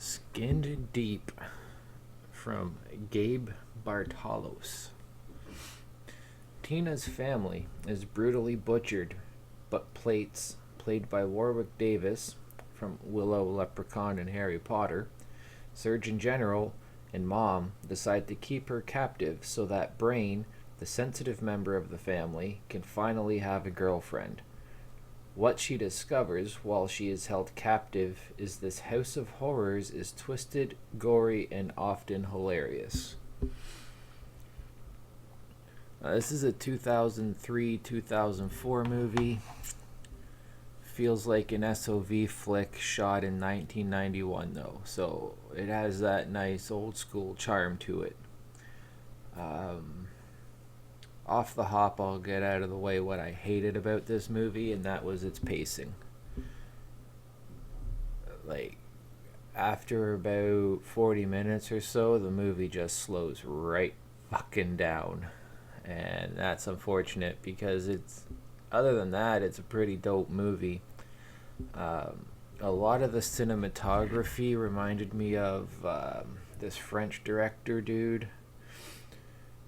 Skinned Deep from Gabe Bartalos. Tina's family is brutally butchered, but Plates, played by Warwick Davis from Willow, Leprechaun, and Harry Potter, Surgeon General, and Mom decide to keep her captive so that Brain, the sensitive member of the family, can finally have a girlfriend. What she discovers while she is held captive is this house of horrors is twisted, gory, and often hilarious. This is a 2003-2004 movie. Feels like an SOV flick shot in 1991, though, so it has that nice old school charm to it. Off the hop, I'll get out of the way what I hated about this movie, and that was its pacing. Like, after about 40 minutes or so, the movie just slows right fucking down. And that's unfortunate because other than that, it's a pretty dope movie. A lot of the cinematography reminded me of this French director dude.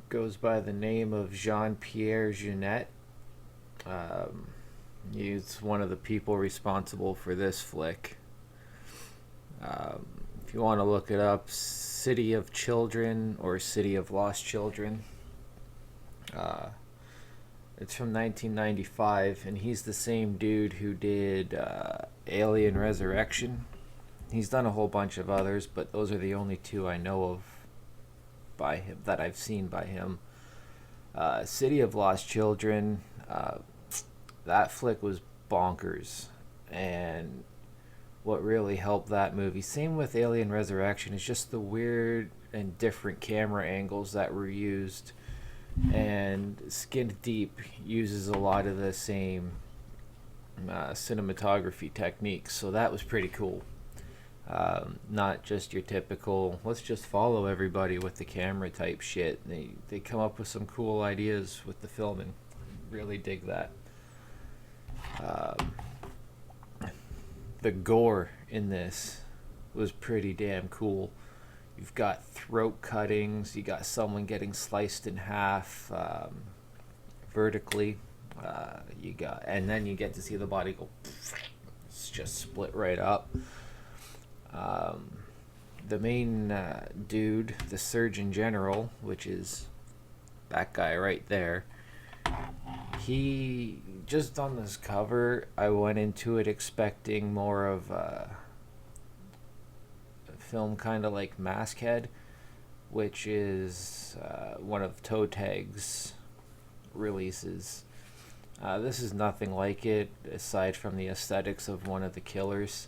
Goes by the name of Jean-Pierre Jeunet. He's one of the people responsible for this flick. If you want to look it up, City of Children or City of Lost Children. It's from 1995, and he's the same dude who did Alien Resurrection. He's done a whole bunch of others, but those are the only two I know of by him that I've seen by him. City of Lost Children, that flick was bonkers, and what really helped that movie, same with Alien Resurrection, is just the weird and different camera angles that were used. And Skinned Deep uses a lot of the same cinematography techniques, so that was pretty cool. Not just your typical let's just follow everybody with the camera type shit. They come up with some cool ideas with the filming. Really dig that. The gore in this was pretty damn cool. You've got throat cuttings. You got someone getting sliced in half vertically. And then you get to see the body go. It's just split right up. The main dude, the Surgeon General, which is that guy right there. He just on this cover, I went into it expecting more of a film kind of like Maskhead, which is one of Toe Tag's releases. This is nothing like it, aside from the aesthetics of one of the killers.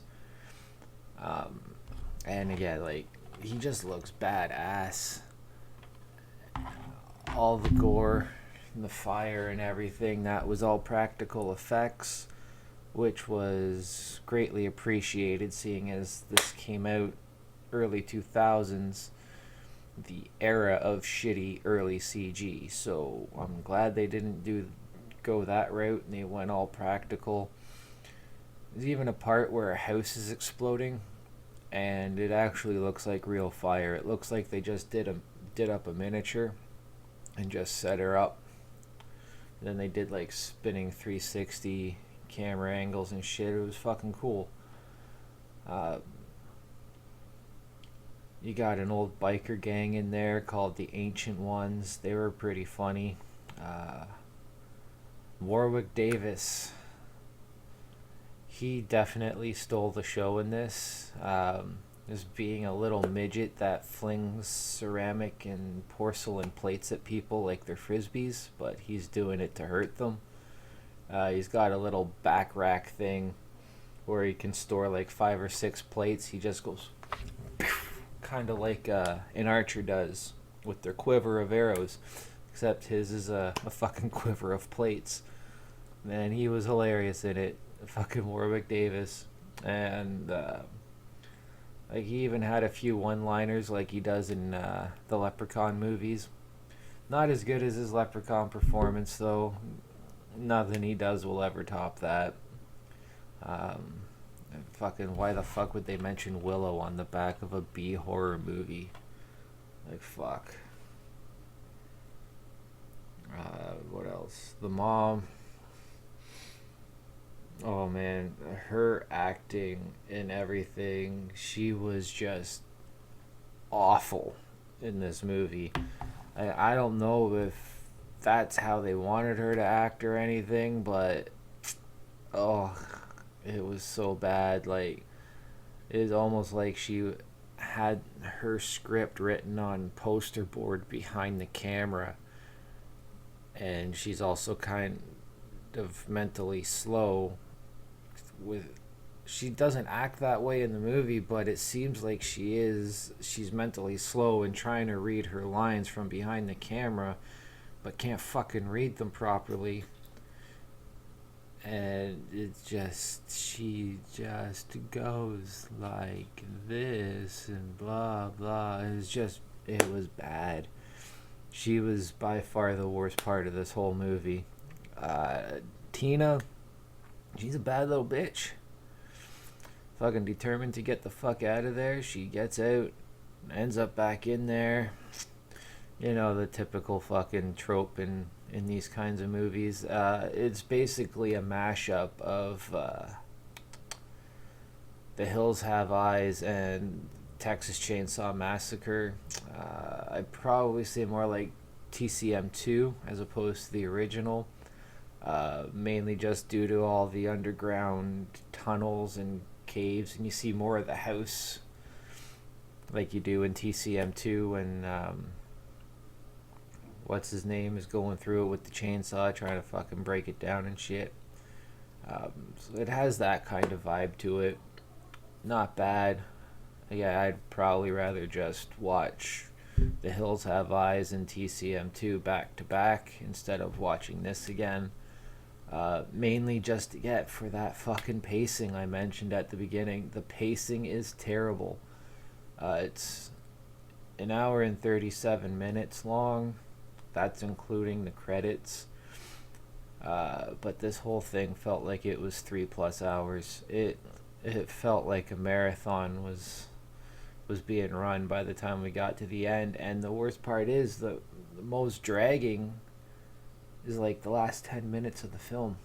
And again, like, he just looks badass. All the gore and the fire and everything, that was all practical effects, which was greatly appreciated, seeing as this came out early 2000s, the era of shitty early CG. So I'm glad they didn't go that route and they went all practical. There's even a part where a house is exploding and it actually looks like real fire. It looks like they just did up a miniature and just set her up. And then they did like spinning 360 camera angles and shit. It was fucking cool. You got an old biker gang in there called the Ancient Ones. They were pretty funny. Warwick Davis. He definitely stole the show in this. Just being a little midget that flings ceramic and porcelain plates at people like they're frisbees, but he's doing it to hurt them. He's got a little back rack thing where he can store like 5 or 6 plates. He just goes kind of like an archer does with their quiver of arrows, except his is a fucking quiver of plates. Man, he was hilarious in it. Fucking Warwick Davis. And like, he even had a few one-liners like he does in the Leprechaun movies. Not as good as his Leprechaun performance, though. Nothing he does will ever top that. Fucking, why the fuck would they mention Willow on the back of a B horror movie? Like, fuck. What else? The mom. Oh man, her acting and everything. She was just awful in this movie. I don't know if that's how they wanted her to act or anything, but oh, it was so bad. Like, it was almost like she had her script written on poster board behind the camera, and she's also kind of mentally slow. With She doesn't act that way in the movie, but it seems like she's mentally slow and trying to read her lines from behind the camera, but can't fucking read them properly. And she just goes like this and blah blah. It was bad. She was by far the worst part of this whole movie. Tina, she's a bad little bitch. Fucking determined to get the fuck out of there. She gets out, ends up back in there. You know, the typical fucking trope in these kinds of movies. It's basically a mashup of The Hills Have Eyes and Texas Chainsaw Massacre. I'd probably say more like TCM2 as opposed to the original. Mainly just due to all the underground tunnels and caves, and you see more of the house like you do in TCM2, and what's his name is going through it with the chainsaw trying to fucking break it down and shit. So it has that kind of vibe to it. Not bad. Yeah, I'd probably rather just watch The Hills Have Eyes and TCM2 back to back instead of watching this again. Mainly just to get for that fucking pacing I mentioned at the beginning. The pacing is terrible. It's an hour and 37 minutes long. That's including the credits. But this whole thing felt like it was 3+ hours. It felt like a marathon was being run by the time we got to the end. And the worst part is the most dragging is like the last 10 minutes of the film.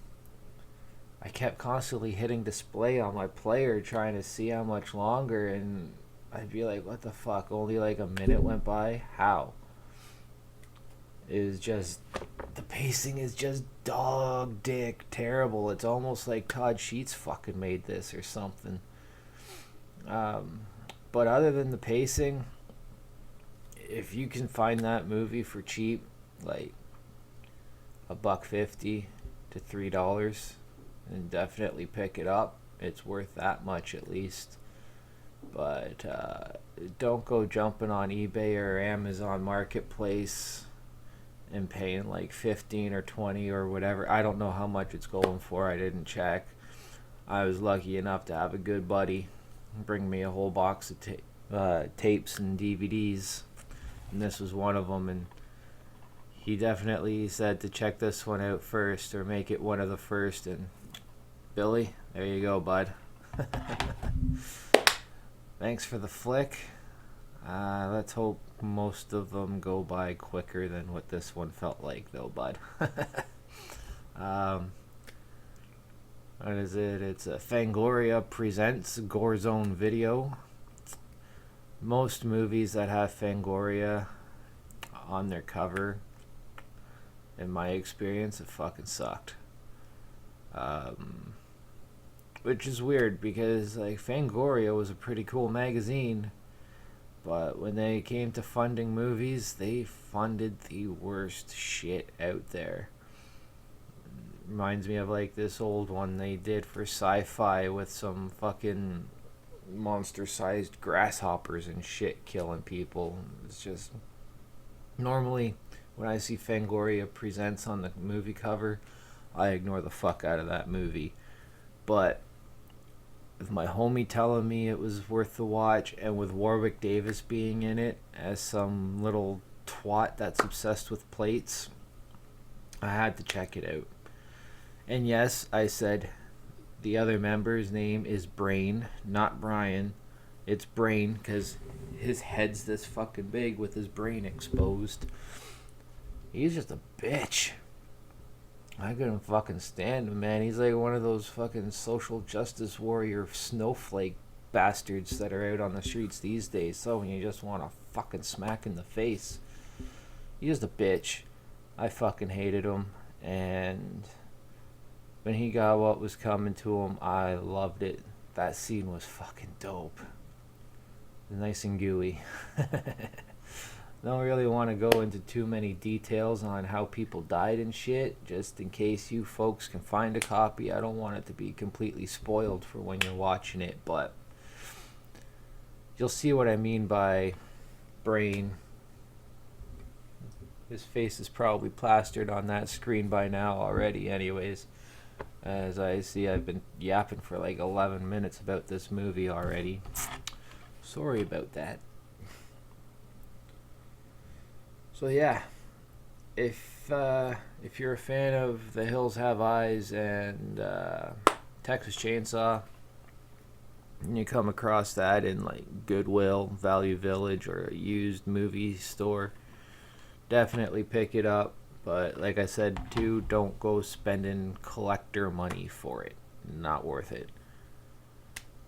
I kept constantly hitting display on my player trying to see how much longer, and I'd be like, what the fuck, only like a minute went by? How? It was just, the pacing is just dog dick terrible. It's almost like Todd Sheets fucking made this or something. But other than the pacing, if you can find that movie for cheap, like $1.50 to $3, and definitely pick it up. It's worth that much at least. But don't go jumping on eBay or Amazon Marketplace and paying like 15 or 20 or whatever. I don't know how much it's going for. I didn't check. I was lucky enough to have a good buddy bring me a whole box of tapes and DVDs, and this was one of them. And he definitely said to check this one out first, or make it one of the first. And Billy, there you go, bud. Thanks for the flick. Let's hope most of them go by quicker than what this one felt like, though, bud. What is it? It's a Fangoria Presents Gore Zone video. Most movies that have Fangoria on their cover, in my experience, it fucking sucked. Which is weird because like Fangoria was a pretty cool magazine, but when they came to funding movies, they funded the worst shit out there. Reminds me of like this old one they did for Sci-Fi with some fucking monster-sized grasshoppers and shit killing people. It's just, normally when I see Fangoria Presents on the movie cover, I ignore the fuck out of that movie. But with my homie telling me it was worth the watch, and with Warwick Davis being in it as some little twat that's obsessed with plates, I had to check it out. And yes, I said The other member's name is Brain, not Brian. It's Brain because his head's this fucking big with his brain exposed. He's just a bitch. I couldn't fucking stand him, man. He's like one of those fucking social justice warrior snowflake bastards that are out on the streets these days. So when you just want to fucking smack in the face. He's just a bitch. I fucking hated him. And when he got what was coming to him, I loved it. That scene was fucking dope. Nice and gooey. Don't really want to go into too many details on how people died and shit, just in case you folks can find a copy. I don't want it to be completely spoiled for when you're watching it, but you'll see what I mean by Brain. His face is probably plastered on that screen by now already anyways. As I see, I've been yapping for like 11 minutes about this movie already. Sorry about that. So yeah, if you're a fan of The Hills Have Eyes and Texas Chainsaw, and you come across that in like Goodwill, Value Village, or a used movie store, definitely pick it up. But like I said too, don't go spending collector money for it. Not worth it.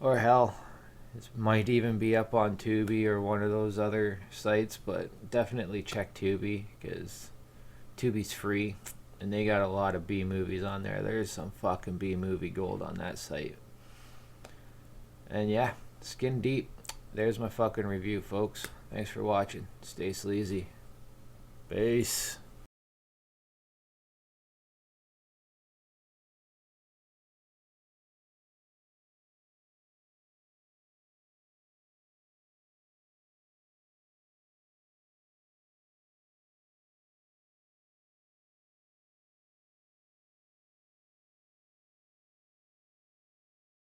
Or hell, it might even be up on Tubi or one of those other sites, but definitely check Tubi because Tubi's free and they got a lot of B movies on there. There's some fucking B movie gold on that site. And yeah, skin deep. There's my fucking review, folks. Thanks for watching. Stay sleazy. Peace.